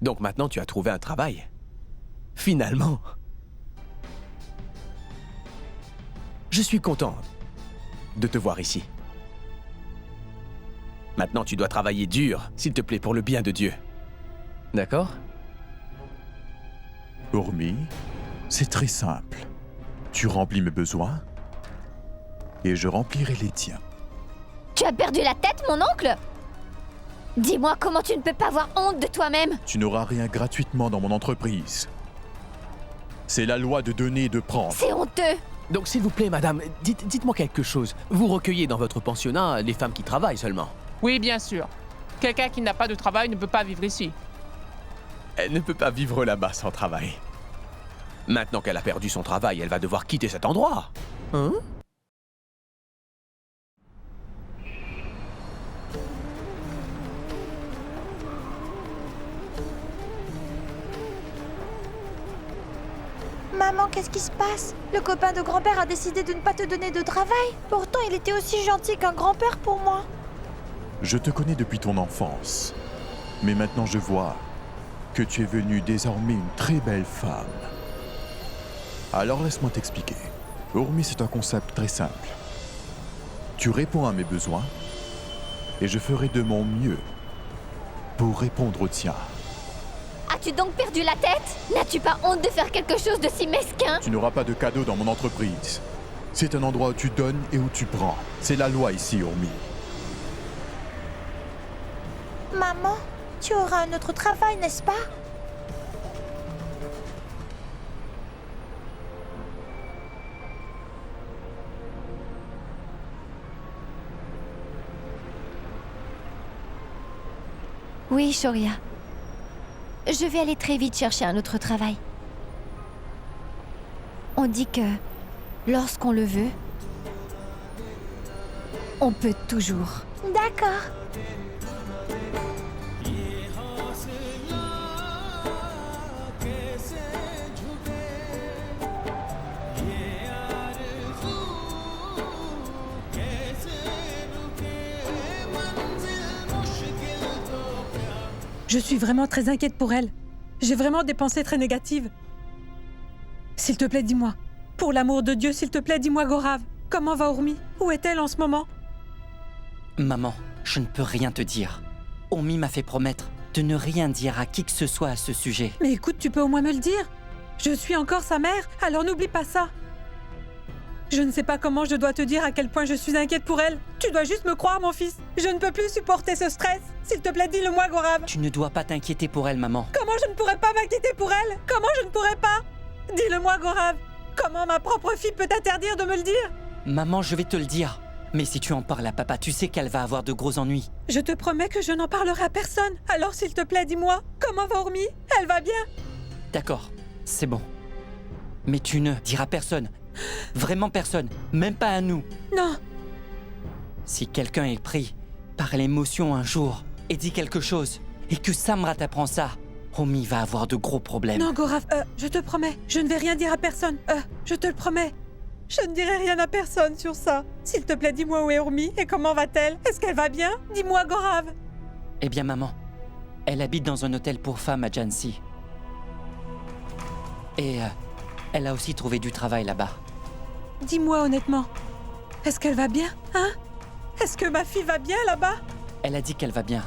Donc maintenant, tu as trouvé un travail. Finalement. Je suis content de te voir ici. Maintenant, tu dois travailler dur, s'il te plaît, pour le bien de Dieu. D'accord? Urmi, c'est très simple. Tu remplis mes besoins et je remplirai les tiens. Tu as perdu la tête, mon oncle? Dis-moi comment tu ne peux pas avoir honte de toi-même? Tu n'auras rien gratuitement dans mon entreprise. C'est la loi de donner et de prendre. C'est honteux! Donc, s'il vous plaît, madame, dites-moi quelque chose. Vous recueillez dans votre pensionnat les femmes qui travaillent seulement? Oui, bien sûr. Quelqu'un qui n'a pas de travail ne peut pas vivre ici. Elle ne peut pas vivre là-bas sans travail. Maintenant qu'elle a perdu son travail, elle va devoir quitter cet endroit. Hein? Maman, qu'est-ce qui se passe? Le copain de grand-père a décidé de ne pas te donner de travail. Pourtant, il était aussi gentil qu'un grand-père pour moi. Je te connais depuis ton enfance. Mais maintenant je vois que tu es venue désormais une très belle femme. Alors laisse-moi t'expliquer. Urmi, c'est un concept très simple. Tu réponds à mes besoins et je ferai de mon mieux pour répondre aux tiens. As-tu donc perdu la tête? N'as-tu pas honte de faire quelque chose de si mesquin? Tu n'auras pas de cadeau dans mon entreprise. C'est un endroit où tu donnes et où tu prends. C'est la loi ici, Urmi. Maman, tu auras un autre travail, n'est-ce pas? Oui, Shoria. Je vais aller très vite chercher un autre travail. On dit que lorsqu'on le veut, on peut toujours. D'accord. Je suis vraiment très inquiète pour elle. J'ai vraiment des pensées très négatives. S'il te plaît, dis-moi. Pour l'amour de Dieu, s'il te plaît, dis-moi, Gaurav. Comment va Urmi? Où est-elle en ce moment? Maman, je ne peux rien te dire. Urmi m'a fait promettre de ne rien dire à qui que ce soit à ce sujet. Mais écoute, tu peux au moins me le dire. Je suis encore sa mère, alors n'oublie pas ça. Je ne sais pas comment je dois te dire à quel point je suis inquiète pour elle. Tu dois juste me croire, mon fils. Je ne peux plus supporter ce stress. S'il te plaît, dis-le-moi, Gaurav. Tu ne dois pas t'inquiéter pour elle, maman. Comment je ne pourrais pas m'inquiéter pour elle? Comment je ne pourrais pas? Dis-le-moi, Gaurav. Comment ma propre fille peut t'interdire de me le dire? Maman, je vais te le dire. Mais si tu en parles à papa, tu sais qu'elle va avoir de gros ennuis. Je te promets que je n'en parlerai à personne. Alors, s'il te plaît, dis-moi, comment va Urmi? Elle va bien? D'accord, c'est bon. Mais tu ne diras personne. Vraiment personne. Même pas à nous. Non. Si quelqu'un est pris par l'émotion un jour et dit quelque chose, et que Samrat apprend ça, Urmi va avoir de gros problèmes. Non, Gaurav, je te promets, je ne vais rien dire à personne. Je te le promets. Je ne dirai rien à personne sur ça. S'il te plaît, dis-moi où est Urmi et comment va-t-elle? Est-ce qu'elle va bien? Dis-moi, Gaurav. Eh bien, maman, elle habite dans un hôtel pour femmes à Jhansi. Et elle a aussi trouvé du travail là-bas. Dis-moi honnêtement, est-ce qu'elle va bien, hein? Est-ce que ma fille va bien là-bas? Elle a dit qu'elle va bien.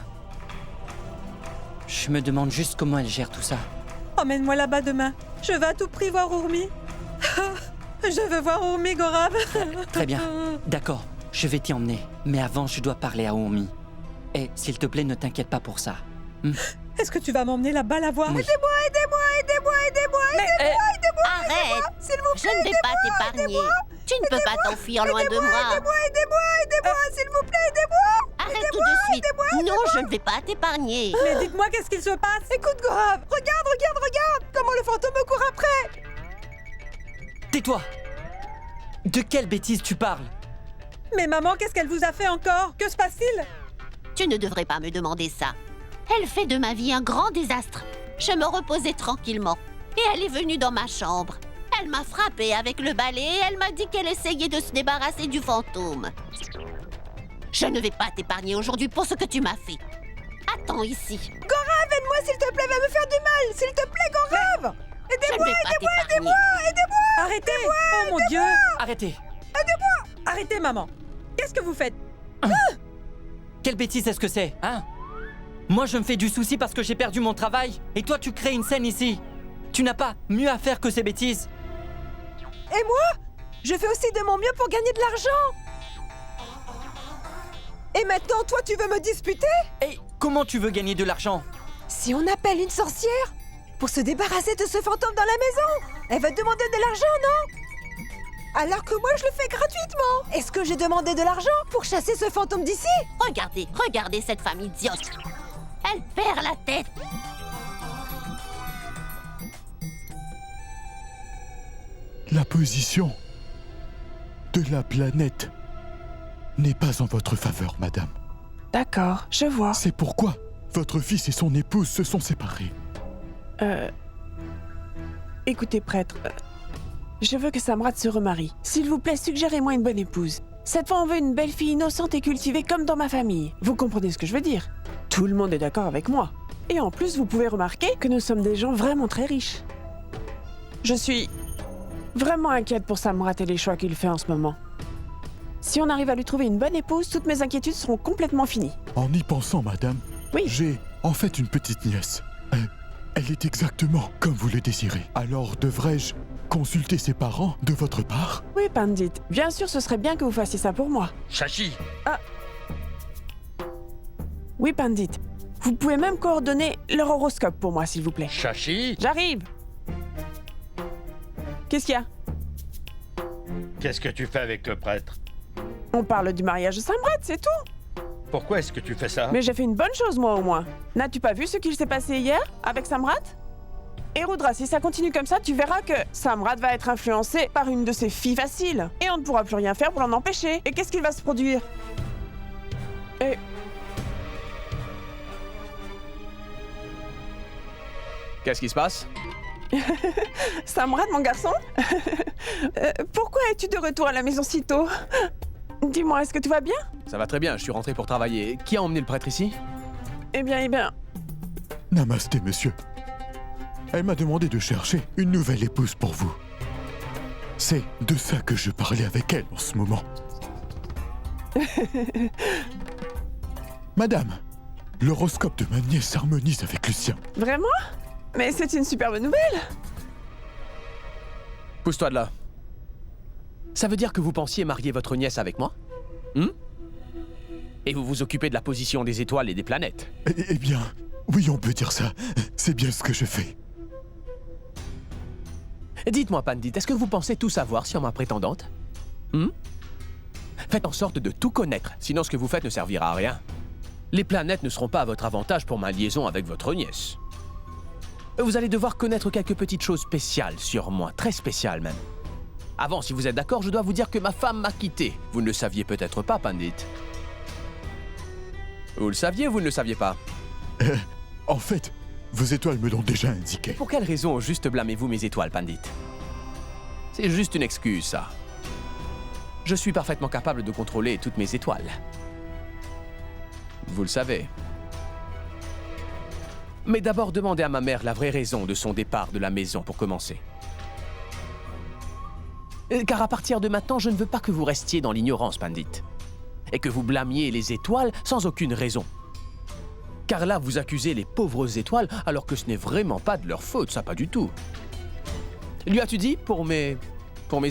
Je me demande juste comment elle gère tout ça. Emmène-moi là-bas demain. Je veux à tout prix voir Urmi. Je veux voir Urmi, Gaurav. Très bien. D'accord, je vais t'y emmener. Mais avant, je dois parler à Urmi. Et s'il te plaît, ne t'inquiète pas pour ça. Est-ce que tu vas m'emmener là-bas la voir? Oui. Aidez-moi, aidez-moi, aidez-moi. Arrête! S'il vous plaît, Je ne vais pas t'épargner. Tu ne peux pas t'enfuir loin de moi. aidez-moi, s'il vous plaît, aidez-moi. Arrête tout de suite. Non, je ne vais pas t'épargner. Mais dites-moi, qu'est-ce qu'il se passe? Écoute, Gaurav, regarde comment le fantôme me court après. Tais-toi! De quelle bêtise tu parles? Mais maman, qu'est-ce qu'elle vous a fait encore? Que se passe-t-il? Tu ne devrais pas me demander ça. Elle fait de ma vie un grand désastre. Je me reposais tranquillement. Et elle est venue dans ma chambre. Elle m'a frappée avec le balai et elle m'a dit qu'elle essayait de se débarrasser du fantôme. Je ne vais pas t'épargner aujourd'hui pour ce que tu m'as fait. Attends ici. Gaurav, aide-moi, s'il te plaît, va me faire du mal. S'il te plaît, qu'on rêve. Je ne vais pas t'épargner. Arrêtez! Oh mon Dieu! Arrêtez! Arrêtez, maman! Qu'est-ce que vous faites? Quelle bêtise est-ce que c'est, hein? Moi, je me fais du souci parce que j'ai perdu mon travail. Et toi, tu crées une scène ici. Tu n'as pas mieux à faire que ces bêtises. Et moi, je fais aussi de mon mieux pour gagner de l'argent. Et maintenant, toi, tu veux me disputer? Et comment tu veux gagner de l'argent? Si on appelle une sorcière pour se débarrasser de ce fantôme dans la maison, elle va demander de l'argent, non? Alors que moi, je le fais gratuitement. Est-ce que j'ai demandé de l'argent pour chasser ce fantôme d'ici? Regardez cette femme idiote. Elle perd la tête. La position de la planète n'est pas en votre faveur, madame. D'accord, je vois. C'est pourquoi votre fils et son épouse se sont séparés. Écoutez, prêtre, je veux que Samrat se remarie. S'il vous plaît, suggérez-moi une bonne épouse. Cette fois, on veut une belle fille innocente et cultivée comme dans ma famille. Vous comprenez ce que je veux dire? Tout le monde est d'accord avec moi. Et en plus, vous pouvez remarquer que nous sommes des gens vraiment très riches. Je suis vraiment inquiète pour Samrat et les choix qu'il fait en ce moment. Si on arrive à lui trouver une bonne épouse, toutes mes inquiétudes seront complètement finies. En y pensant, madame, Oui. j'ai en fait une petite nièce. Elle est exactement comme vous le désirez. Alors devrais-je consulter ses parents de votre part? Oui, Pandit. Bien sûr, ce serait bien que vous fassiez ça pour moi. Shashi, Oui, Pandit. Vous pouvez même coordonner leur horoscope pour moi, s'il vous plaît. Shashi, J'arrive. Qu'est-ce qu'il y a? qu'est-ce que tu fais avec le prêtre? On parle du mariage de Samrat, c'est tout. Pourquoi est-ce que tu fais ça? Mais j'ai fait une bonne chose, moi, au moins. N'as-tu pas vu ce qu'il s'est passé hier avec Samrat? Et Rudra, si ça continue comme ça, tu verras que Samrat va être influencé par une de ses filles faciles. Et on ne pourra plus rien faire pour l'en empêcher. Et qu'est-ce qu'il va se produire? Et... Qu'est-ce qui se passe? Samrat, mon garçon? Pourquoi es-tu de retour à la maison si tôt? Dis-moi, est-ce que tout va bien? Ça va très bien, je suis rentré pour travailler. Qui a emmené le prêtre ici? Eh bien... Namasté, monsieur. Elle m'a demandé de chercher une nouvelle épouse pour vous. C'est de ça que je parlais avec elle en ce moment. Madame, l'horoscope de ma nièce s'harmonise avec le sien. Vraiment? Mais c'est une superbe nouvelle! Pousse-toi de là. Ça veut dire que vous pensiez marier votre nièce avec moi? Et vous vous occupez de la position des étoiles et des planètes? Eh bien, oui, on peut dire ça. C'est bien ce que je fais. Dites-moi, Pandit, est-ce que vous pensez tout savoir sur ma prétendante? Faites en sorte de tout connaître, sinon ce que vous faites ne servira à rien. Les planètes ne seront pas à votre avantage pour ma liaison avec votre nièce. Vous allez devoir connaître quelques petites choses spéciales sur moi, très spéciales même. Avant, si vous êtes d'accord, je dois vous dire que ma femme m'a quitté. Vous ne le saviez peut-être pas, Pandit. Vous le saviez ou vous ne le saviez pas? En fait, vos étoiles me l'ont déjà indiqué. Pour quelle raison au juste blâmez-vous mes étoiles, Pandit? C'est juste une excuse, ça. Je suis parfaitement capable de contrôler toutes mes étoiles. Vous le savez. Mais d'abord, demandez à ma mère la vraie raison de son départ de la maison pour commencer. Car à partir de maintenant, je ne veux pas que vous restiez dans l'ignorance, Pandit. Et que vous blâmiez les étoiles sans aucune raison. Car là, vous accusez les pauvres étoiles alors que ce n'est vraiment pas de leur faute, ça pas du tout. Lui as-tu dit pour mes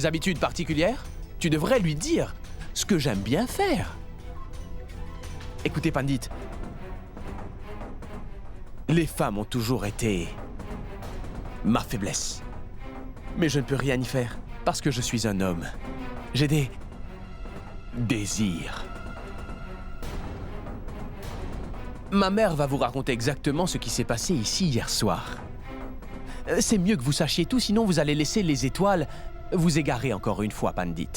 habitudes particulières? Tu devrais lui dire ce que j'aime bien faire. Écoutez, Pandit. Les femmes ont toujours été ma faiblesse. Mais je ne peux rien y faire parce que je suis un homme. J'ai des désirs. Ma mère va vous raconter exactement ce qui s'est passé ici hier soir. C'est mieux que vous sachiez tout, sinon vous allez laisser les étoiles vous égarer encore une fois, Pandit.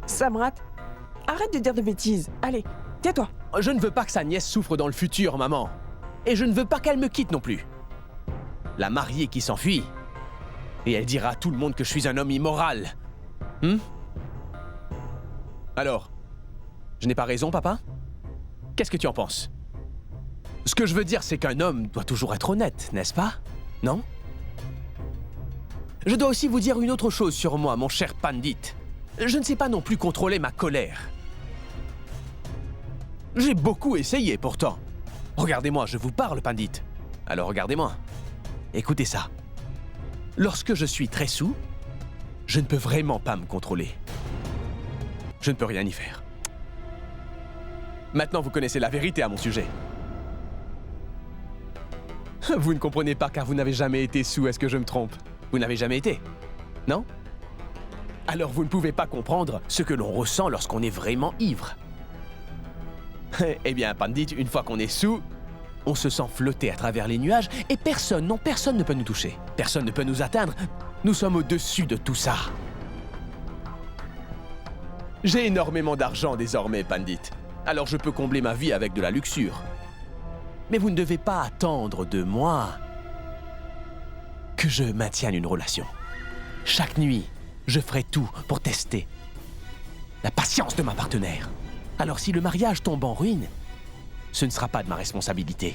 Samrat, arrête de dire de bêtises. Allez, tais-toi. Je ne veux pas que sa nièce souffre dans le futur, maman. Et je ne veux pas qu'elle me quitte non plus. La mariée qui s'enfuit. Et elle dira à tout le monde que je suis un homme immoral. Alors, je n'ai pas raison, papa? Qu'est-ce que tu en penses? Ce que je veux dire, c'est qu'un homme doit toujours être honnête, n'est-ce pas? Non? Je dois aussi vous dire une autre chose sur moi, mon cher Pandit. Je ne sais pas non plus contrôler ma colère. J'ai beaucoup essayé pourtant. Regardez-moi, je vous parle, Pandit. Alors regardez-moi. Écoutez ça. Lorsque je suis très saoul, je ne peux vraiment pas me contrôler. Je ne peux rien y faire. Maintenant, vous connaissez la vérité à mon sujet. Vous ne comprenez pas car vous n'avez jamais été saoul, est-ce que je me trompe? Vous n'avez jamais été, non? Alors vous ne pouvez pas comprendre ce que l'on ressent lorsqu'on est vraiment ivre. Eh bien, Pandit, une fois qu'on est saoul, on se sent flotter à travers les nuages et personne, non personne ne peut nous toucher. Personne ne peut nous atteindre. Nous sommes au-dessus de tout ça. J'ai énormément d'argent désormais, Pandit. Alors je peux combler ma vie avec de la luxure. Mais vous ne devez pas attendre de moi que je maintienne une relation. Chaque nuit, je ferai tout pour tester la patience de ma partenaire. Alors si le mariage tombe en ruine, ce ne sera pas de ma responsabilité.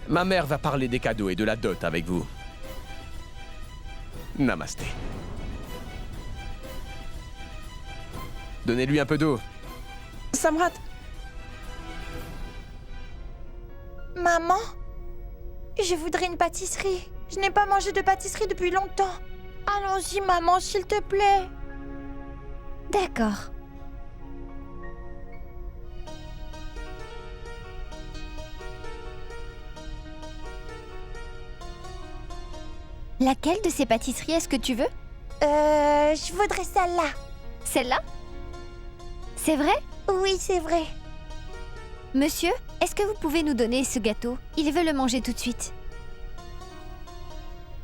Ma mère va parler des cadeaux et de la dot avec vous. Namasté. Donnez-lui un peu d'eau. Samrat, Maman? Je voudrais une pâtisserie. Je n'ai pas mangé de pâtisserie depuis longtemps. Allons-y, maman, s'il te plaît. D'accord. Laquelle de ces pâtisseries est-ce que tu veux? Je voudrais celle-là. Celle-là? C'est vrai? Oui, c'est vrai. Monsieur, est-ce que vous pouvez nous donner ce gâteau? Il veut le manger tout de suite.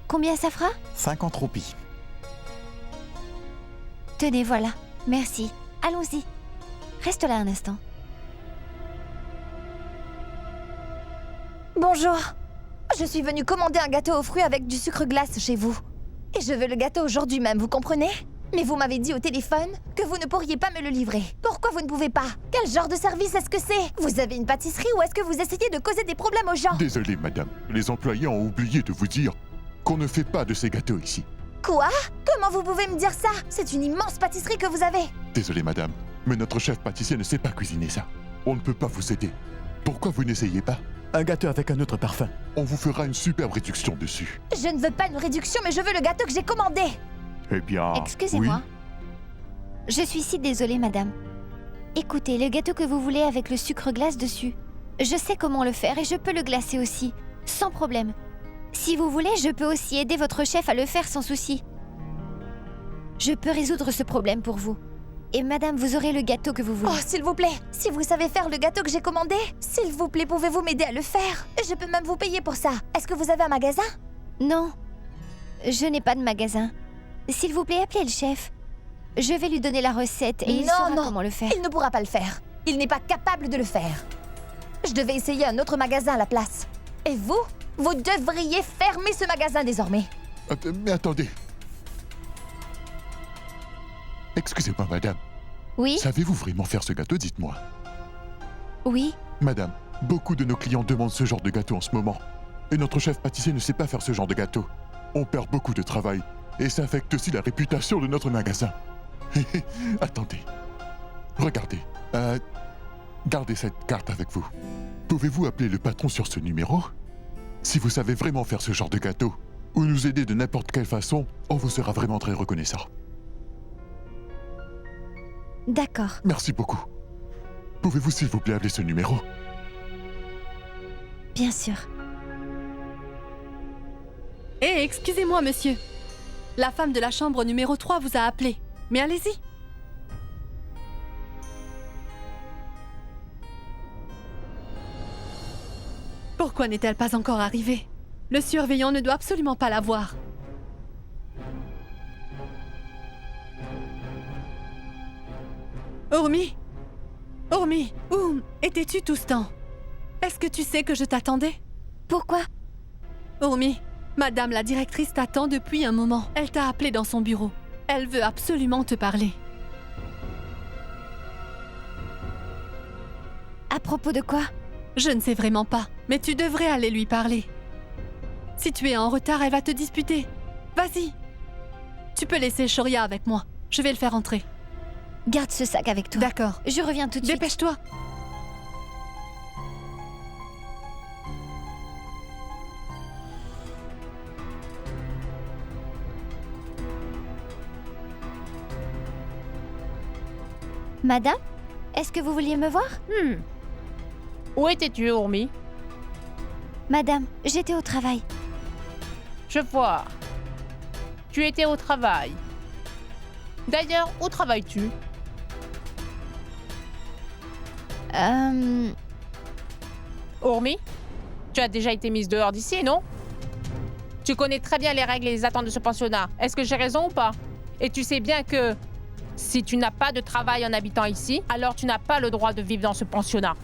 Combien ça fera? 50 roupies. Tenez, voilà. Merci. Allons-y. Reste là un instant. Bonjour. Je suis venue commander un gâteau aux fruits avec du sucre glace chez vous. Et je veux le gâteau aujourd'hui même, vous comprenez? Mais vous m'avez dit au téléphone que vous ne pourriez pas me le livrer. Pourquoi vous ne pouvez pas? Quel genre de service est-ce que c'est? Vous avez une pâtisserie ou est-ce que vous essayez de causer des problèmes aux gens? Désolé, madame. Les employés ont oublié de vous dire qu'on ne fait pas de ces gâteaux ici. Quoi? Comment vous pouvez me dire ça? C'est une immense pâtisserie que vous avez. Désolé, madame, mais notre chef pâtissier ne sait pas cuisiner ça. On ne peut pas vous aider. Pourquoi vous n'essayez pas un gâteau avec un autre parfum? On vous fera une superbe réduction dessus. Je ne veux pas une réduction, mais je veux le gâteau que j'ai commandé. Eh bien... Excusez-moi. Je suis si désolée, madame. Écoutez, le gâteau que vous voulez avec le sucre glace dessus, je sais comment le faire et je peux le glacer aussi, sans problème. Si vous voulez, je peux aussi aider votre chef à le faire sans souci. Je peux résoudre ce problème pour vous. Et madame, vous aurez le gâteau que vous voulez. Oh, s'il vous plaît, si vous savez faire le gâteau que j'ai commandé, s'il vous plaît, pouvez-vous m'aider à le faire? Je peux même vous payer pour ça. Est-ce que vous avez un magasin? Non, je n'ai pas de magasin. S'il vous plaît, appelez le chef. Je vais lui donner la recette et il saura comment le faire. Il ne pourra pas le faire. Il n'est pas capable de le faire. Je devais essayer un autre magasin à la place. Et vous, vous devriez fermer ce magasin désormais. Mais attendez. Excusez-moi, madame. Oui? Savez-vous vraiment faire ce gâteau, dites-moi? Oui. Madame, beaucoup de nos clients demandent ce genre de gâteau en ce moment. Et notre chef pâtissier ne sait pas faire ce genre de gâteau. On perd beaucoup de travail. Et ça affecte aussi la réputation de notre magasin. Attendez. Regardez. Gardez cette carte avec vous. Pouvez-vous appeler le patron sur ce numéro? Si vous savez vraiment faire ce genre de gâteau, ou nous aider de n'importe quelle façon, on vous sera vraiment très reconnaissant. D'accord. Merci beaucoup. Pouvez-vous s'il vous plaît appeler ce numéro? Bien sûr. Hé, excusez-moi, monsieur. La femme de la chambre numéro 3 vous a appelé. Mais allez-y. Pourquoi n'est-elle pas encore arrivée? Le surveillant ne doit absolument pas la voir. Urmi? Urmi, où étais-tu tout ce temps? Est-ce que tu sais que je t'attendais? Pourquoi? Urmi, madame la directrice t'attend depuis un moment. Elle t'a appelé dans son bureau. Elle veut absolument te parler. propos de quoi? Je ne sais vraiment pas, mais tu devrais aller lui parler. Si tu es en retard, elle va te disputer. Vas-y. Tu peux laisser Shoria avec moi. Je vais le faire entrer. Garde ce sac avec toi. D'accord. Je reviens tout de suite. Dépêche-toi. Madame, est-ce que vous vouliez me voir? Où étais-tu, Urmi? Madame, j'étais au travail. Je vois. Tu étais au travail. D'ailleurs, où travailles-tu? Urmi, tu as déjà été mise dehors d'ici, non? Tu connais très bien les règles et les attentes de ce pensionnat. Est-ce que j'ai raison ou pas? Et tu sais bien que si tu n'as pas de travail en habitant ici, alors tu n'as pas le droit de vivre dans ce pensionnat.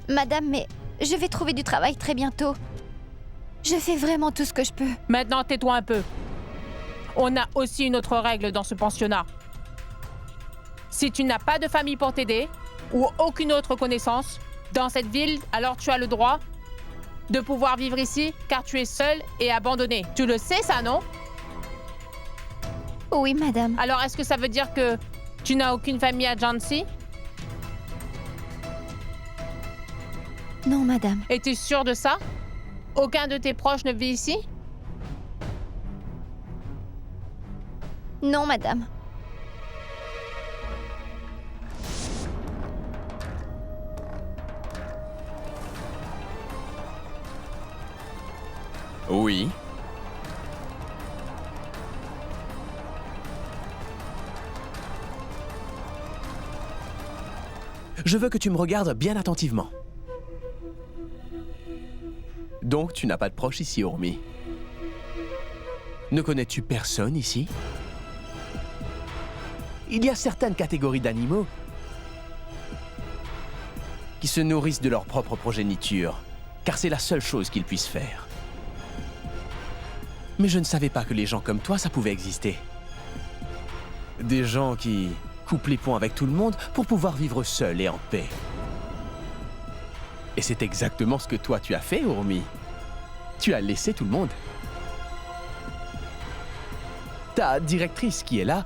Madame, mais je vais trouver du travail très bientôt. Je fais vraiment tout ce que je peux. Maintenant, tais-toi un peu. On a aussi une autre règle dans ce pensionnat. Si tu n'as pas de famille pour t'aider, ou aucune autre connaissance, dans cette ville, alors tu as le droit de pouvoir vivre ici, car tu es seule et abandonnée. Tu le sais, ça, non? Oui, madame. Alors, est-ce que ça veut dire que tu n'as aucune famille à Jhansi? Non, madame. Es-tu sûre de ça? Aucun de tes proches ne vit ici? Non, madame. Oui. Je veux que tu me regardes bien attentivement. Donc, tu n'as pas de proche ici, Urmi. Ne connais-tu personne ici? Il y a certaines catégories d'animaux qui se nourrissent de leur propre progéniture, car c'est la seule chose qu'ils puissent faire. Mais je ne savais pas que les gens comme toi, ça pouvait exister. Des gens qui coupent les ponts avec tout le monde pour pouvoir vivre seuls et en paix. Et c'est exactement ce que toi tu as fait, Urmi. Tu as laissé tout le monde. Ta directrice qui est là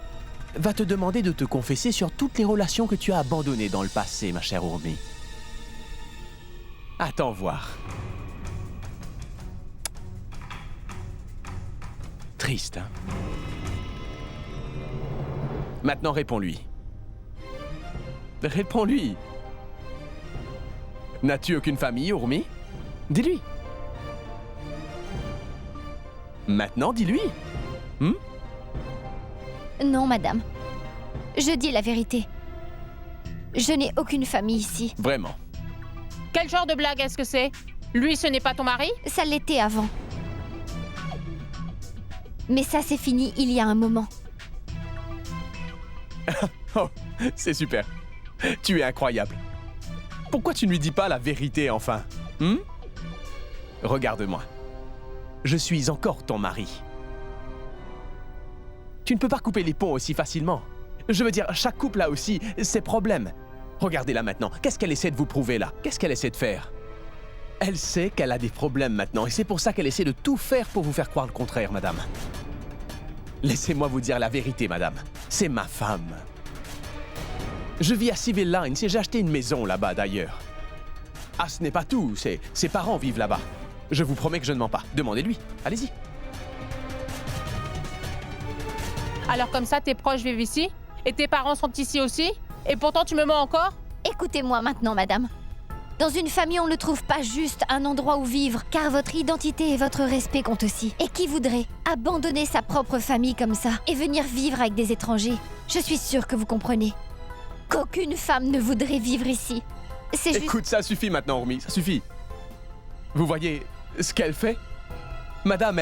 va te demander de te confesser sur toutes les relations que tu as abandonnées dans le passé, ma chère Urmi. Attends voir. Triste, hein? Maintenant, réponds-lui. Réponds-lui. N'as-tu aucune famille, Urmi? Dis-lui. Maintenant, dis-lui. Non, madame. Je dis la vérité. Je n'ai aucune famille ici. Vraiment? Quel genre de blague est-ce que c'est? Lui, ce n'est pas ton mari? Ça l'était avant. Mais ça, c'est fini il y a un moment. Oh, c'est super. Tu es incroyable. Pourquoi tu ne lui dis pas la vérité, enfin? Regarde-moi. Je suis encore ton mari. Tu ne peux pas couper les ponts aussi facilement. Je veux dire, chaque couple a aussi ses problèmes. Regardez-la maintenant. Qu'est-ce qu'elle essaie de vous prouver là? Qu'est-ce qu'elle essaie de faire? Elle sait qu'elle a des problèmes maintenant et c'est pour ça qu'elle essaie de tout faire pour vous faire croire le contraire, madame. Laissez-moi vous dire la vérité, madame. C'est ma femme. Je vis à Civil Lines et j'ai acheté une maison là-bas d'ailleurs. Ah, ce n'est pas tout. Ses parents vivent là-bas. Je vous promets que je ne mens pas. Demandez-lui. Allez-y. Alors comme ça, tes proches vivent ici? Et tes parents sont ici aussi? Et pourtant, tu me mens encore? Écoutez-moi maintenant, madame. Dans une famille, on ne trouve pas juste un endroit où vivre, car votre identité et votre respect comptent aussi. Et qui voudrait abandonner sa propre famille comme ça et venir vivre avec des étrangers? Je suis sûre que vous comprenez qu'aucune femme ne voudrait vivre ici. C'est juste... Écoute, ça suffit maintenant, Urmi, ça suffit. Vous voyez ce qu'elle fait? Madame,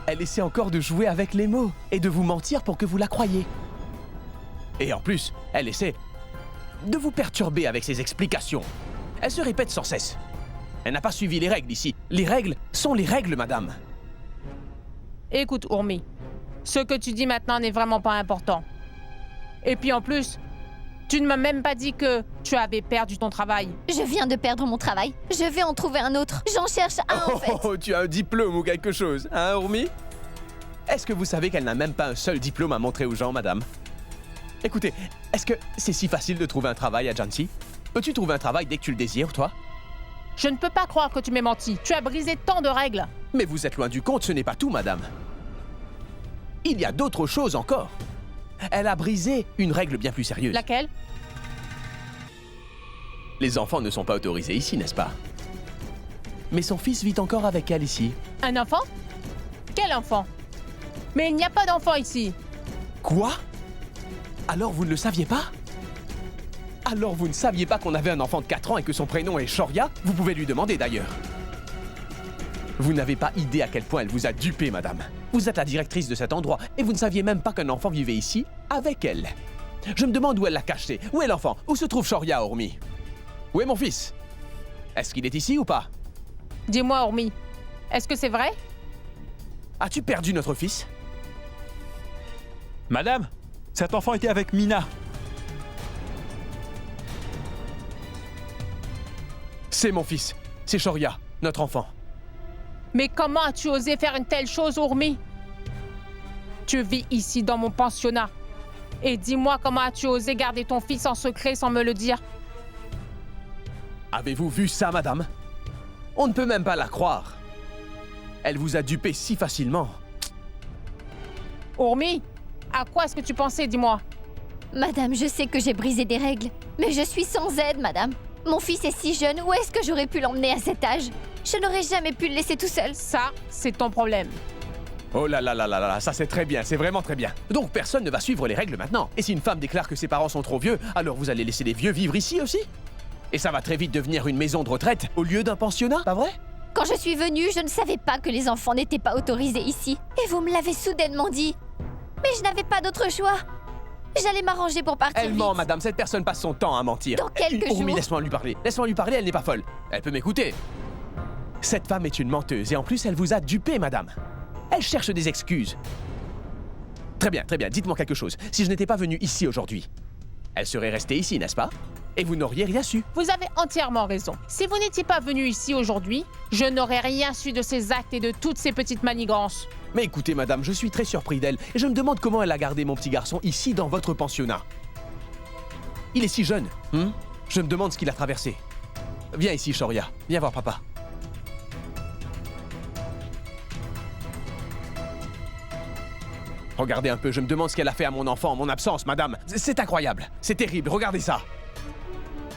elle essaie encore de jouer avec les mots et de vous mentir pour que vous la croyiez. Et en plus, elle essaie de vous perturber avec ses explications. Elle se répète sans cesse. Elle n'a pas suivi les règles ici. Les règles sont les règles, madame. Écoute, Urmi, ce que tu dis maintenant n'est vraiment pas important. Et puis en plus, Tu ne m'as même pas dit que tu avais perdu ton travail. Je viens de perdre mon travail. Je vais en trouver un autre. J'en cherche un, en fait. Oh, tu as un diplôme ou quelque chose, hein, Urmi? Est-ce que vous savez qu'elle n'a même pas un seul diplôme à montrer aux gens, madame? Écoutez, est-ce que c'est si facile de trouver un travail à Jansi? Peux-tu trouver un travail dès que tu le désires, toi? Je ne peux pas croire que tu m'aies menti. Tu as brisé tant de règles. Mais vous êtes loin du compte, ce n'est pas tout, madame. Il y a d'autres choses encore. Elle a brisé une règle bien plus sérieuse. Laquelle? Les enfants ne sont pas autorisés ici, n'est-ce pas? Mais son fils vit encore avec elle ici. Un enfant? Quel enfant? Mais il n'y a pas d'enfant ici. Quoi? Alors vous ne le saviez pas? Alors vous ne saviez pas qu'on avait un enfant de 4 ans et que son prénom est Shoria? Vous pouvez lui demander d'ailleurs. Vous n'avez pas idée à quel point elle vous a dupé, madame. Vous êtes la directrice de cet endroit et vous ne saviez même pas qu'un enfant vivait ici avec elle. Je me demande où elle l'a caché. Où est l'enfant? Où se trouve Shoria, Urmi? Où est mon fils? Est-ce qu'il est ici ou pas? Dis-moi, Urmi, est-ce que c'est vrai? As-tu perdu notre fils? Madame, cet enfant était avec Mina. C'est mon fils. C'est Shoria, notre enfant. Mais comment as-tu osé faire une telle chose, Urmi? Tu vis ici dans mon pensionnat. Et dis-moi comment as-tu osé garder ton fils en secret sans me le dire? Avez-vous vu ça, madame? On ne peut même pas la croire. Elle vous a dupé si facilement. Urmi, à quoi est-ce que tu pensais, dis-moi? Madame, je sais que j'ai brisé des règles, mais je suis sans aide, madame. Mon fils est si jeune, où est-ce que j'aurais pu l'emmener à cet âge? Je n'aurais jamais pu le laisser tout seul. Ça, c'est ton problème. Oh là là là là là, ça c'est très bien, c'est vraiment très bien. Donc personne ne va suivre les règles maintenant. Et si une femme déclare que ses parents sont trop vieux, alors vous allez laisser les vieux vivre ici aussi? Et ça va très vite devenir une maison de retraite au lieu d'un pensionnat, pas vrai? Quand je suis venue, je ne savais pas que les enfants n'étaient pas autorisés ici. Et vous me l'avez soudainement dit. Mais je n'avais pas d'autre choix. J'allais m'arranger pour partir Elle vite. ment, madame, cette personne passe son temps à mentir. Dans quelques Urmi, jours. laisse-moi lui parler. Laisse-moi lui parler, elle n'est pas folle. Elle peut m'écouter. Cette femme est une menteuse et en plus, elle vous a dupé, madame. Elle cherche des excuses. Très bien, dites-moi quelque chose. Si je n'étais pas venu ici aujourd'hui, elle serait restée ici, n'est-ce pas? Et vous n'auriez rien su. Vous avez entièrement raison. Si vous n'étiez pas venu ici aujourd'hui, je n'aurais rien su de ces actes et de toutes ces petites manigances. Mais écoutez, madame, je suis très surpris d'elle et je me demande comment elle a gardé mon petit garçon ici dans votre pensionnat. Il est si jeune, Je me demande ce qu'il a traversé. Viens ici, Shoria. Viens voir papa. Regardez un peu, je me demande ce qu'elle a fait à mon enfant en mon absence, madame. C'est incroyable. C'est terrible, regardez ça.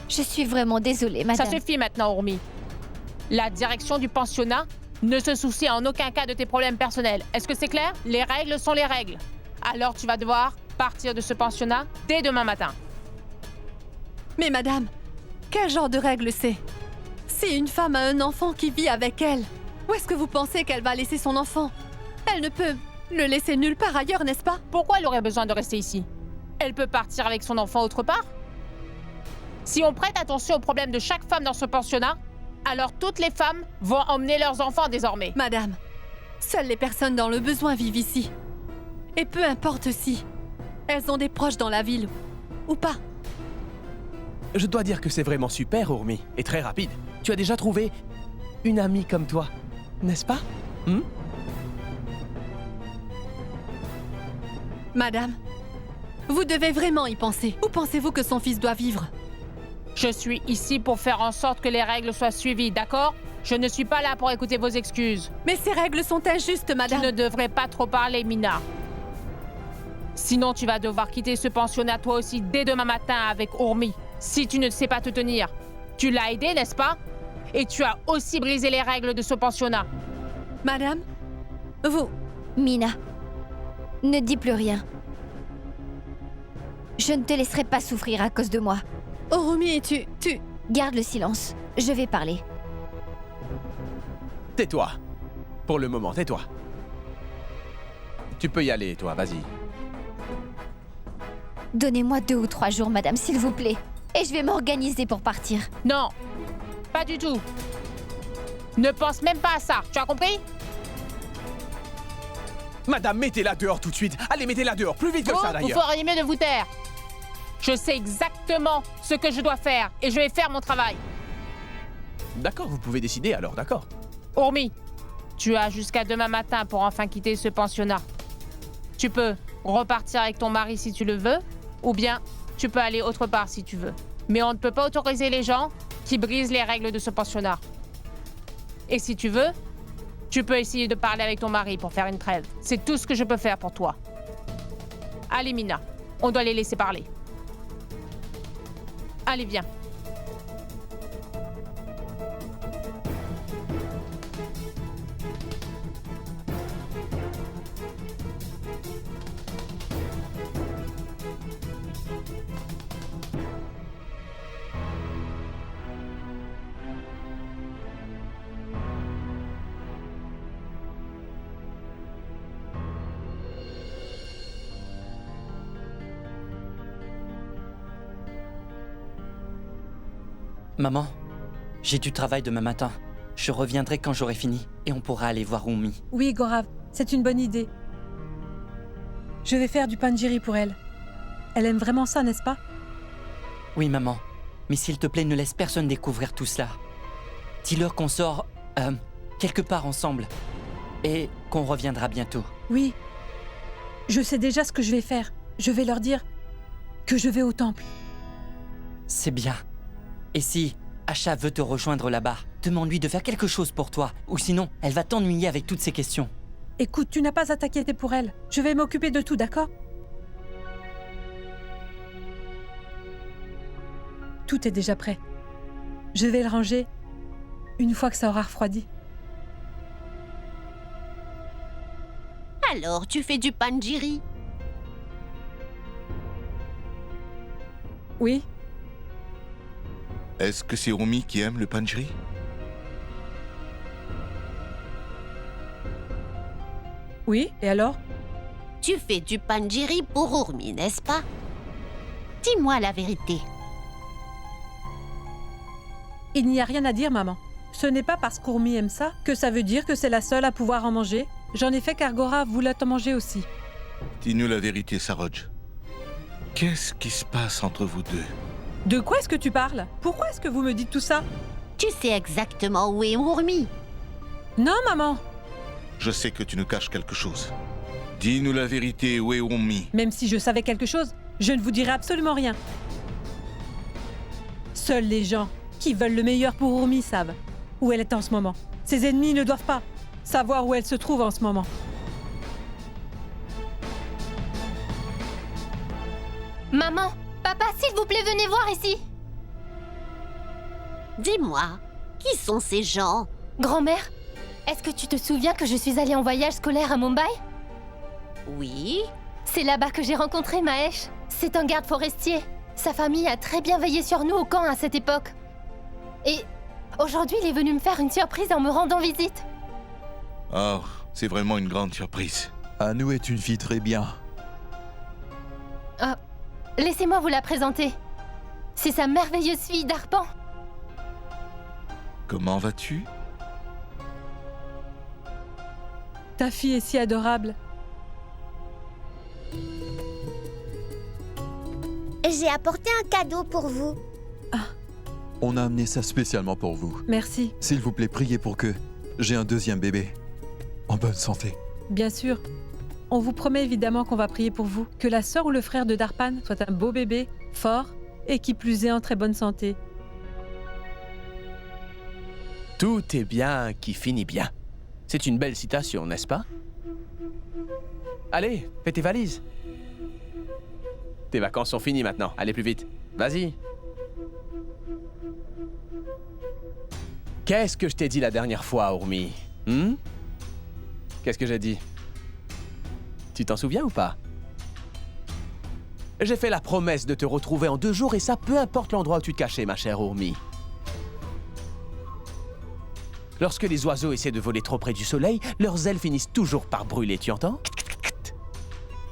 Je suis vraiment désolée, madame. Ça suffit maintenant, Urmi. La direction du pensionnat ne se soucie en aucun cas de tes problèmes personnels. Est-ce que c'est clair? Les règles sont les règles. Alors tu vas devoir partir de ce pensionnat dès demain matin. Mais madame, quel genre de règle c'est? Si une femme a un enfant qui vit avec elle, où est-ce que vous pensez qu'elle va laisser son enfant? Elle ne peut le laisser nulle part ailleurs, n'est-ce pas? Pourquoi elle aurait besoin de rester ici? Elle peut partir avec son enfant autre part? Si on prête attention aux problèmes de chaque femme dans ce pensionnat, alors toutes les femmes vont emmener leurs enfants désormais. Madame, seules les personnes dans le besoin vivent ici. Et peu importe si elles ont des proches dans la ville ou pas. Je dois dire que c'est vraiment super, Urmi, et très rapide. Tu as déjà trouvé une amie comme toi, n'est-ce pas? Madame, vous devez vraiment y penser. Où pensez-vous que son fils doit vivre? Je suis ici pour faire en sorte que les règles soient suivies, d'accord? Je ne suis pas là pour écouter vos excuses. Mais ces règles sont injustes, madame. Tu ne devrais pas trop parler, Mina. Sinon, tu vas devoir quitter ce pensionnat toi aussi dès demain matin avec Urmi. Si tu ne sais pas te tenir, tu l'as aidé, n'est-ce pas? Et tu as aussi brisé les règles de ce pensionnat. Madame, vous... Mina, ne dis plus rien. Je ne te laisserai pas souffrir à cause de moi. Urmi, tu... Garde le silence. Je vais parler. Tais-toi. Pour le moment, tais-toi. Tu peux y aller, toi, vas-y. Donnez-moi 2 ou 3 jours, madame, s'il vous plaît. Et je vais m'organiser pour partir. Non, pas du tout. Ne pense même pas à ça, tu as compris? Madame, mettez-la dehors tout de suite. Allez, mettez-la dehors, plus vite que ça, Vous d'ailleurs. feriez mieux de vous taire. Je sais exactement ce que je dois faire et je vais faire mon travail. D'accord, vous pouvez décider alors, d'accord. Urmi, tu as jusqu'à demain matin pour enfin quitter ce pensionnat. Tu peux repartir avec ton mari si tu le veux, ou bien tu peux aller autre part si tu veux. Mais on ne peut pas autoriser les gens qui brisent les règles de ce pensionnat. Et si tu veux, tu peux essayer de parler avec ton mari pour faire une trêve. C'est tout ce que je peux faire pour toi. Allez, Mina, on doit les laisser parler. Allez, viens. Maman, j'ai du travail demain matin. Je reviendrai quand j'aurai fini et on pourra aller voir Urmi. Oui, Gaurav, c'est une bonne idée. Je vais faire du panjiri pour elle. Elle aime vraiment ça, n'est-ce pas? Oui, maman. Mais s'il te plaît, ne laisse personne découvrir tout cela. Dis-leur qu'on sort quelque part ensemble et qu'on reviendra bientôt. Oui. Je sais déjà ce que je vais faire. Je vais leur dire que je vais au temple. C'est bien. Et si Asha veut te rejoindre là-bas, demande-lui de faire quelque chose pour toi. Ou sinon, elle va t'ennuyer avec toutes ces questions. Écoute, tu n'as pas à t'inquiéter pour elle. Je vais m'occuper de tout, d'accord? Tout est déjà prêt. Je vais le ranger une fois que ça aura refroidi. Alors, tu fais du panjiri? Oui. Est-ce que c'est Urmi qui aime le panjiri? Oui, et alors? Tu fais du panjiri pour Urmi, n'est-ce pas? Dis-moi la vérité. Il n'y a rien à dire, maman. Ce n'est pas parce qu'Urmi aime ça que ça veut dire que c'est la seule à pouvoir en manger. J'en ai fait car Gaurav voulait en manger aussi. Dis-nous la vérité, Saroj. Qu'est-ce qui se passe entre vous deux? De quoi est-ce que tu parles? Pourquoi est-ce que vous me dites tout ça? Tu sais exactement où est Urmi. Non, maman. Je sais que tu nous caches quelque chose. Dis-nous la vérité, où est Urmi? Même si je savais quelque chose, je ne vous dirai absolument rien. Seuls les gens qui veulent le meilleur pour Urmi savent où elle est en ce moment. Ses ennemis ne doivent pas savoir où elle se trouve en ce moment. Maman, papa, s'il vous plaît, venez voir ici. Dis-moi, qui sont ces gens? Grand-mère, est-ce que tu te souviens que je suis allée en voyage scolaire à Mumbai? Oui. C'est là-bas que j'ai rencontré Mahesh. C'est un garde forestier. Sa famille a très bien veillé sur nous au camp à cette époque. Et aujourd'hui, il est venu me faire une surprise en me rendant visite. Oh, c'est vraiment une grande surprise. Anu est une fille très bien. Ah, laissez-moi vous la présenter. C'est sa merveilleuse fille d'Arpan. Comment vas-tu? Ta fille est si adorable. J'ai apporté un cadeau pour vous. On a amené ça spécialement pour vous. Merci. S'il vous plaît, priez pour que j'ai un deuxième bébé. En bonne santé. Bien sûr. On vous promet évidemment qu'on va prier pour vous. Que la sœur ou le frère de Darpan soit un beau bébé, fort, et qui plus est en très bonne santé. Tout est bien qui finit bien. C'est une belle citation, n'est-ce pas? Allez, fais tes valises. Tes vacances sont finies maintenant. Allez plus vite. Vas-y. Qu'est-ce que je t'ai dit la dernière fois, Urmi? Qu'est-ce que j'ai dit? Tu t'en souviens ou pas? J'ai fait la promesse de te retrouver en 2 jours et ça, peu importe l'endroit où tu te cachais, ma chère Urmi. Lorsque les oiseaux essaient de voler trop près du soleil, leurs ailes finissent toujours par brûler, tu entends?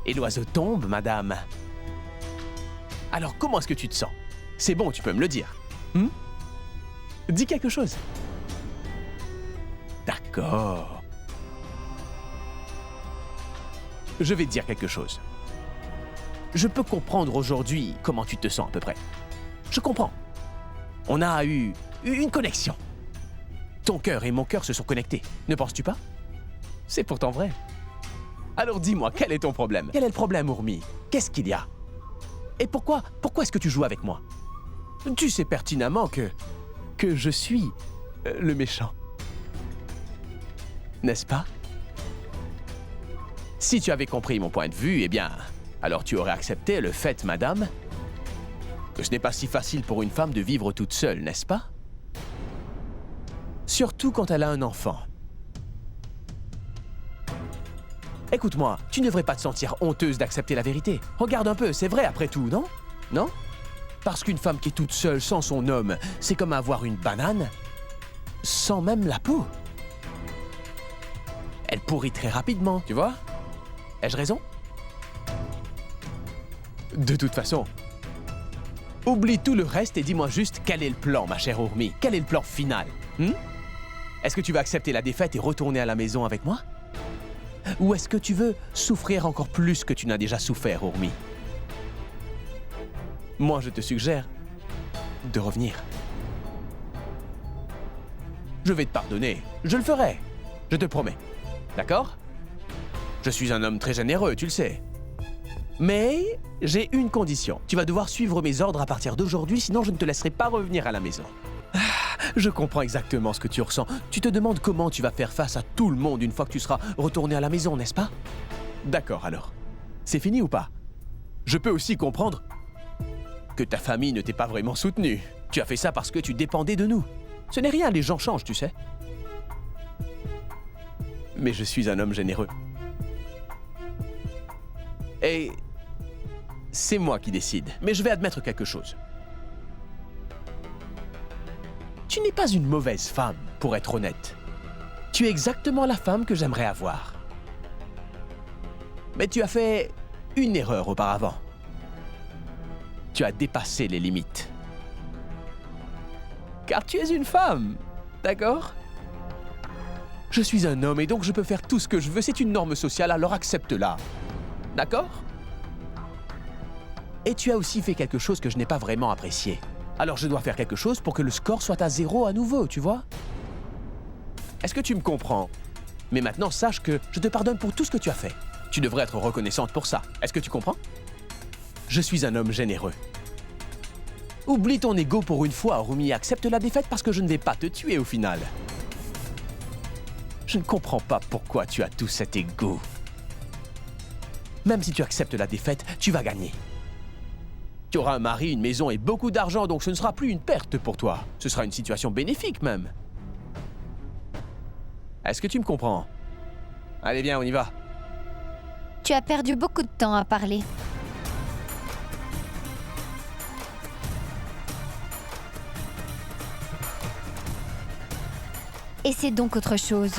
Et l'oiseau tombe, madame. Alors, comment est-ce que tu te sens? C'est bon, tu peux me le dire. Dis quelque chose. D'accord. Je vais te dire quelque chose. je peux comprendre aujourd'hui comment tu te sens à peu près. Je comprends. On a eu une connexion. Ton cœur et mon cœur se sont connectés, ne penses-tu pas? C'est pourtant vrai. Alors dis-moi, quel est ton problème? Quel est le problème, Urmi? Qu'est-ce qu'il y a? Et pourquoi est-ce que tu joues avec moi? Tu sais pertinemment que je suis le méchant. N'est-ce pas? Si tu avais compris mon point de vue, eh bien, alors tu aurais accepté le fait, madame, que ce n'est pas si facile pour une femme de vivre toute seule, n'est-ce pas? Surtout quand elle a un enfant. Écoute-moi, tu ne devrais pas te sentir honteuse d'accepter la vérité. Regarde un peu, c'est vrai après tout, non? Non? Parce qu'une femme qui est toute seule sans son homme, c'est comme avoir une banane sans même la peau. Elle pourrit très rapidement, tu vois? Ai-je raison? De toute façon, oublie tout le reste et dis-moi juste quel est le plan, ma chère Urmi. Quel est le plan final? Est-ce que tu vas accepter la défaite et retourner à la maison avec moi? Ou est-ce que tu veux souffrir encore plus que tu n'as déjà souffert, Urmi? Moi, je te suggère de revenir. Je vais te pardonner. Je le ferai. Je te promets. D'accord? Je suis un homme très généreux, tu le sais. Mais j'ai une condition. Tu vas devoir suivre mes ordres à partir d'aujourd'hui, sinon je ne te laisserai pas revenir à la maison. Je comprends exactement ce que tu ressens. Tu te demandes comment tu vas faire face à tout le monde une fois que tu seras retourné à la maison, n'est-ce pas? D'accord, alors. C'est fini ou pas? Je peux aussi comprendre que ta famille ne t'ait pas vraiment soutenu. Tu as fait ça parce que tu dépendais de nous. Ce n'est rien, les gens changent, tu sais. Mais je suis un homme généreux. Et c'est moi qui décide. Mais je vais admettre quelque chose. Tu n'es pas une mauvaise femme, pour être honnête. Tu es exactement la femme que j'aimerais avoir. Mais tu as fait une erreur auparavant. Tu as dépassé les limites. Car tu es une femme, d'accord? Je suis un homme et donc je peux faire tout ce que je veux. C'est une norme sociale, alors accepte-la. D'accord? Et tu as aussi fait quelque chose que je n'ai pas vraiment apprécié. Alors je dois faire quelque chose pour que le score soit à 0 à nouveau, tu vois? Est-ce que tu me comprends? Mais maintenant, sache que je te pardonne pour tout ce que tu as fait. Tu devrais être reconnaissante pour ça. Est-ce que tu comprends? Je suis un homme généreux. Oublie ton ego pour une fois, Urmi, et accepte la défaite parce que je ne vais pas te tuer au final. Je ne comprends pas pourquoi tu as tout cet ego. Même si tu acceptes la défaite, tu vas gagner. Tu auras un mari, une maison et beaucoup d'argent, donc ce ne sera plus une perte pour toi. Ce sera une situation bénéfique même. Est-ce que tu me comprends? Allez, viens, on y va. Tu as perdu beaucoup de temps à parler. Et c'est donc autre chose.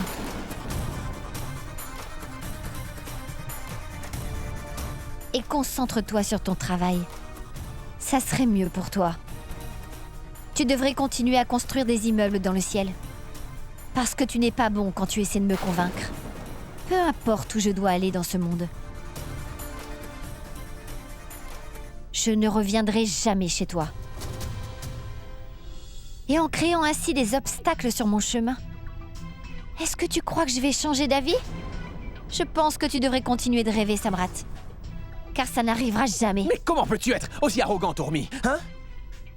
Et concentre-toi sur ton travail. Ça serait mieux pour toi. Tu devrais continuer à construire des immeubles dans le ciel. Parce que tu n'es pas bon quand tu essaies de me convaincre. Peu importe où je dois aller dans ce monde. Je ne reviendrai jamais chez toi. Et en créant ainsi des obstacles sur mon chemin, est-ce que tu crois que je vais changer d'avis? Je pense que tu devrais continuer de rêver, Samrat. Car ça n'arrivera jamais. Mais comment peux-tu être aussi arrogante, Urmi, hein?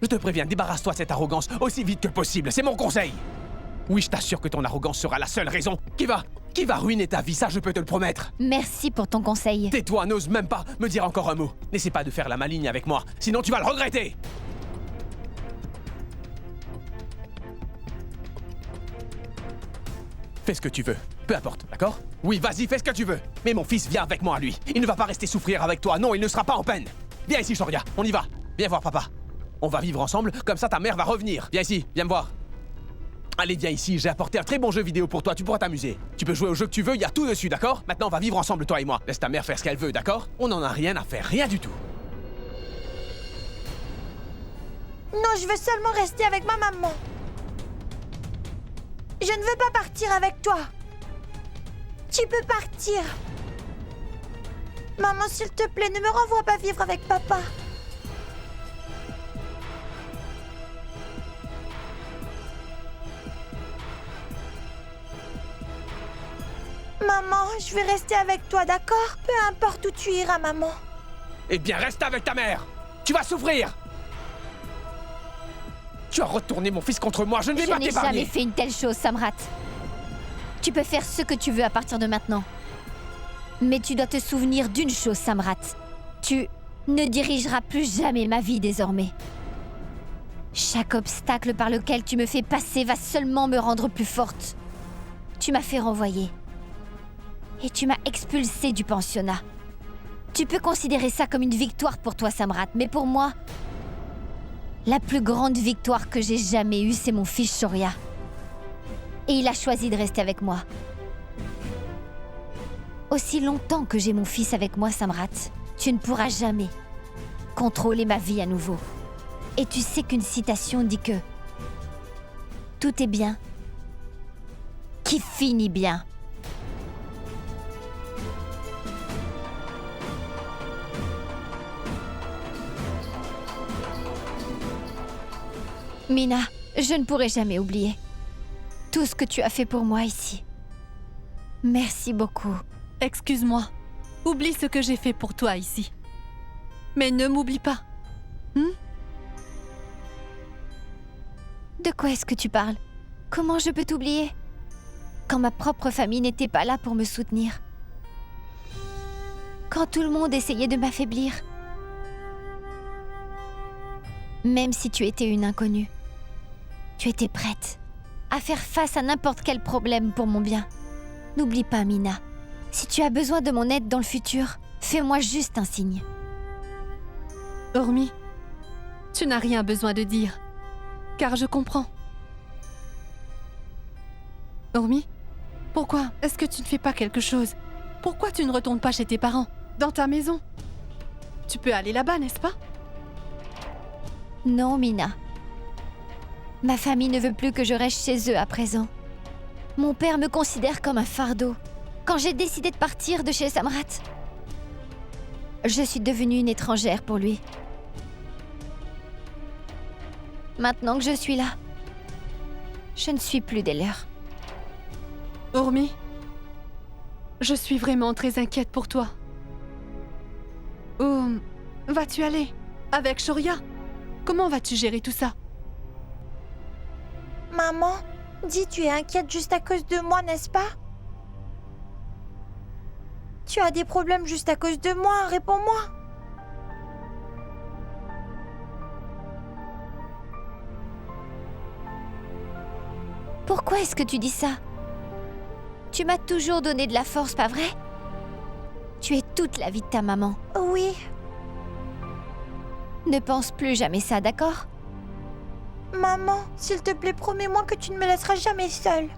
Je te préviens, débarrasse-toi de cette arrogance aussi vite que possible, c'est mon conseil. Oui, je t'assure que ton arrogance sera la seule raison qui va ruiner ta vie, ça je peux te le promettre. Merci pour ton conseil. Tais-toi, n'ose même pas me dire encore un mot. N'essaie pas de faire la maligne avec moi, sinon tu vas le regretter. Fais ce que tu veux, peu importe, d'accord? Oui, vas-y, fais ce que tu veux. Mais mon fils vient avec moi, lui. Il ne va pas rester souffrir avec toi, non, il ne sera pas en peine. Viens ici, Shoria, on y va. Viens voir papa. On va vivre ensemble, comme ça ta mère va revenir. Viens ici, viens me voir. Allez, viens ici, j'ai apporté un très bon jeu vidéo pour toi, tu pourras t'amuser. Tu peux jouer au jeu que tu veux, il y a tout dessus, d'accord? Maintenant, on va vivre ensemble, toi et moi. Laisse ta mère faire ce qu'elle veut, d'accord? On n'en a rien à faire, rien du tout. Non, je veux seulement rester avec ma maman. Je ne veux pas partir avec toi. Tu peux partir. Maman, s'il te plaît, ne me renvoie pas vivre avec papa. Maman, je vais rester avec toi, d'accord? Peu importe où tu iras, maman. Eh bien, reste avec ta mère. Tu vas souffrir. Tu as retourné mon fils contre moi, je ne vais pas Je n'ai t'épargner. jamais fait une telle chose, Samrat. Tu peux faire ce que tu veux à partir de maintenant. Mais tu dois te souvenir d'une chose, Samrat. Tu ne dirigeras plus jamais ma vie désormais. Chaque obstacle par lequel tu me fais passer va seulement me rendre plus forte. Tu m'as fait renvoyer. Et tu m'as expulsée du pensionnat. Tu peux considérer ça comme une victoire pour toi, Samrat, mais pour moi, la plus grande victoire que j'ai jamais eue, c'est mon fils Shoria. Et il a choisi de rester avec moi. Aussi longtemps que j'ai mon fils avec moi, Samrat, tu ne pourras jamais contrôler ma vie à nouveau. Et tu sais qu'une citation dit que tout est bien qui finit bien. Mina, je ne pourrai jamais oublier tout ce que tu as fait pour moi ici. Merci beaucoup. Excuse-moi. Oublie ce que j'ai fait pour toi ici. Mais ne m'oublie pas. De quoi est-ce que tu parles? Comment je peux t'oublier? Quand ma propre famille n'était pas là pour me soutenir. Quand tout le monde essayait de m'affaiblir. Même si tu étais une inconnue, tu étais prête à faire face à n'importe quel problème pour mon bien. N'oublie pas, Mina. Si tu as besoin de mon aide dans le futur, fais-moi juste un signe. Hormis, tu n'as rien besoin de dire, car je comprends. Hormis, pourquoi est-ce que tu ne fais pas quelque chose? Pourquoi tu ne retournes pas chez tes parents, dans ta maison? Tu peux aller là-bas, n'est-ce pas? Non, Mina. Ma famille ne veut plus que je reste chez eux à présent. Mon père me considère comme un fardeau. Quand j'ai décidé de partir de chez Samrat, je suis devenue une étrangère pour lui. Maintenant que je suis là, je ne suis plus des leurs. Hormis, je suis vraiment très inquiète pour toi. Où vas-tu aller? Avec Shoria? Comment vas-tu gérer tout ça? Maman, dis, tu es inquiète juste à cause de moi, n'est-ce pas? Tu as des problèmes juste à cause de moi, réponds-moi. Pourquoi est-ce que tu dis ça? Tu m'as toujours donné de la force, pas vrai? Tu es toute la vie de ta maman. Oui. Ne pense plus jamais ça, d'accord? Maman, s'il te plaît, promets-moi que tu ne me laisseras jamais seule.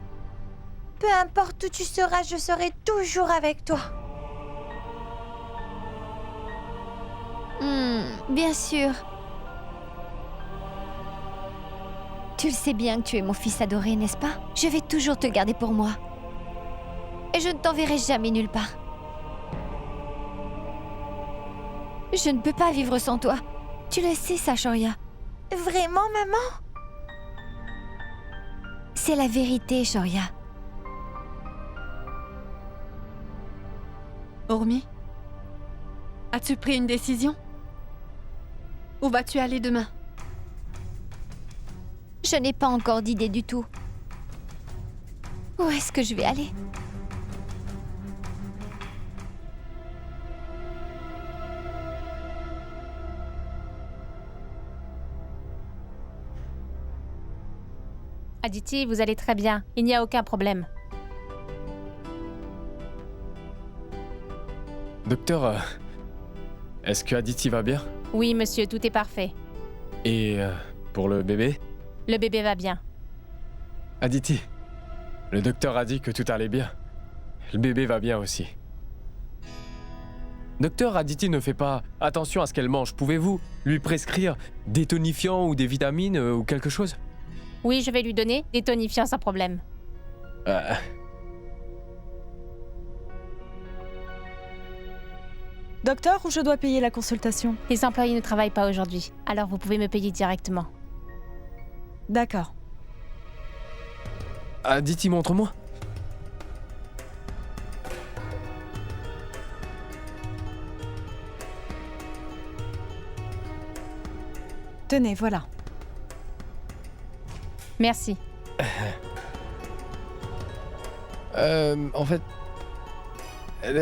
Peu importe où tu seras, je serai toujours avec toi. Bien sûr. Tu le sais bien que tu es mon fils adoré, n'est-ce pas? Je vais toujours te garder pour moi. Et je ne t'enverrai jamais nulle part. Je ne peux pas vivre sans toi. Tu le sais, ça, Shoria. Vraiment, maman? C'est la vérité, Shoria. Hormis, as-tu pris une décision? Où vas-tu aller demain? Je n'ai pas encore d'idée du tout. Où est-ce que je vais aller? Aditi, vous allez très bien. Il n'y a aucun problème. Docteur, est-ce que Aditi va bien? Oui, monsieur, tout est parfait. Et pour le bébé? Le bébé va bien. Aditi, le docteur a dit que tout allait bien. Le bébé va bien aussi. Docteur, Aditi ne fait pas attention à ce qu'elle mange. Pouvez-vous lui prescrire des tonifiants ou des vitamines ou quelque chose? Oui, je vais lui donner des tonifiants sans problème. Docteur, ou je dois payer la consultation? Les employés ne travaillent pas aujourd'hui, alors vous pouvez me payer directement. D'accord. Aditi, montre-moi. Tenez, voilà. Merci. En fait...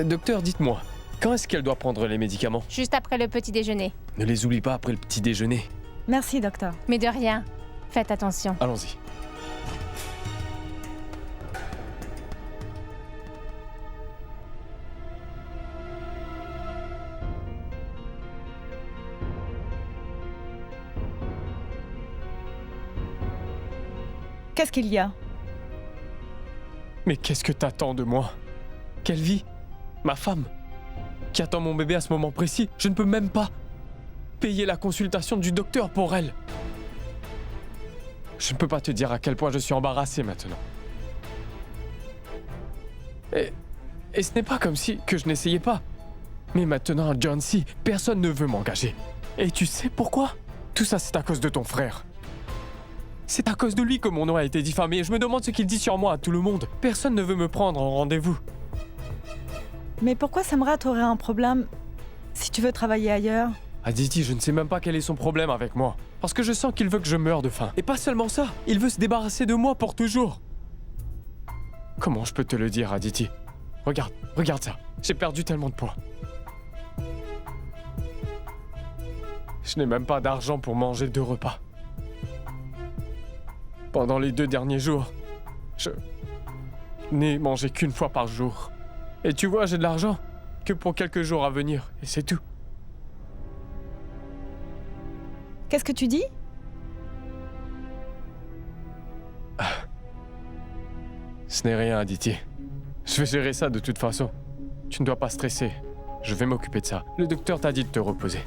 Docteur, dites-moi, quand est-ce qu'elle doit prendre les médicaments? Juste après le petit déjeuner. Ne les oublie pas après le petit déjeuner. Merci, docteur. Mais de rien. Faites attention. Allons-y. Qu'est-ce qu'il y a? Mais qu'est-ce que t'attends de moi? Quelle vie? Ma femme? Qui attend mon bébé à ce moment précis? Je ne peux même pas payer la consultation du docteur pour elle. Je ne peux pas te dire à quel point je suis embarrassé maintenant. Et ce n'est pas comme si que je n'essayais pas. Mais maintenant, à John C., personne ne veut m'engager. Et tu sais pourquoi? Tout ça, c'est à cause de ton frère. C'est à cause de lui que mon nom a été diffamé et je me demande ce qu'il dit sur moi à tout le monde. Personne ne veut me prendre en rendez-vous. Mais pourquoi Samrat aurait un problème si tu veux travailler ailleurs? Aditi, je ne sais même pas quel est son problème avec moi. Parce que je sens qu'il veut que je meure de faim. Et pas seulement ça, il veut se débarrasser de moi pour toujours. Comment je peux te le dire, Aditi? Regarde ça. J'ai perdu tellement de poids. Je n'ai même pas d'argent pour manger 2 repas. Pendant les 2 derniers jours, je n'ai mangé qu'une fois par jour. Et tu vois, j'ai de l'argent que pour quelques jours à venir, et c'est tout. Qu'est-ce que tu dis? Ce n'est rien, Aditi. Je vais gérer ça de toute façon. Tu ne dois pas stresser. Je vais m'occuper de ça. Le docteur t'a dit de te reposer.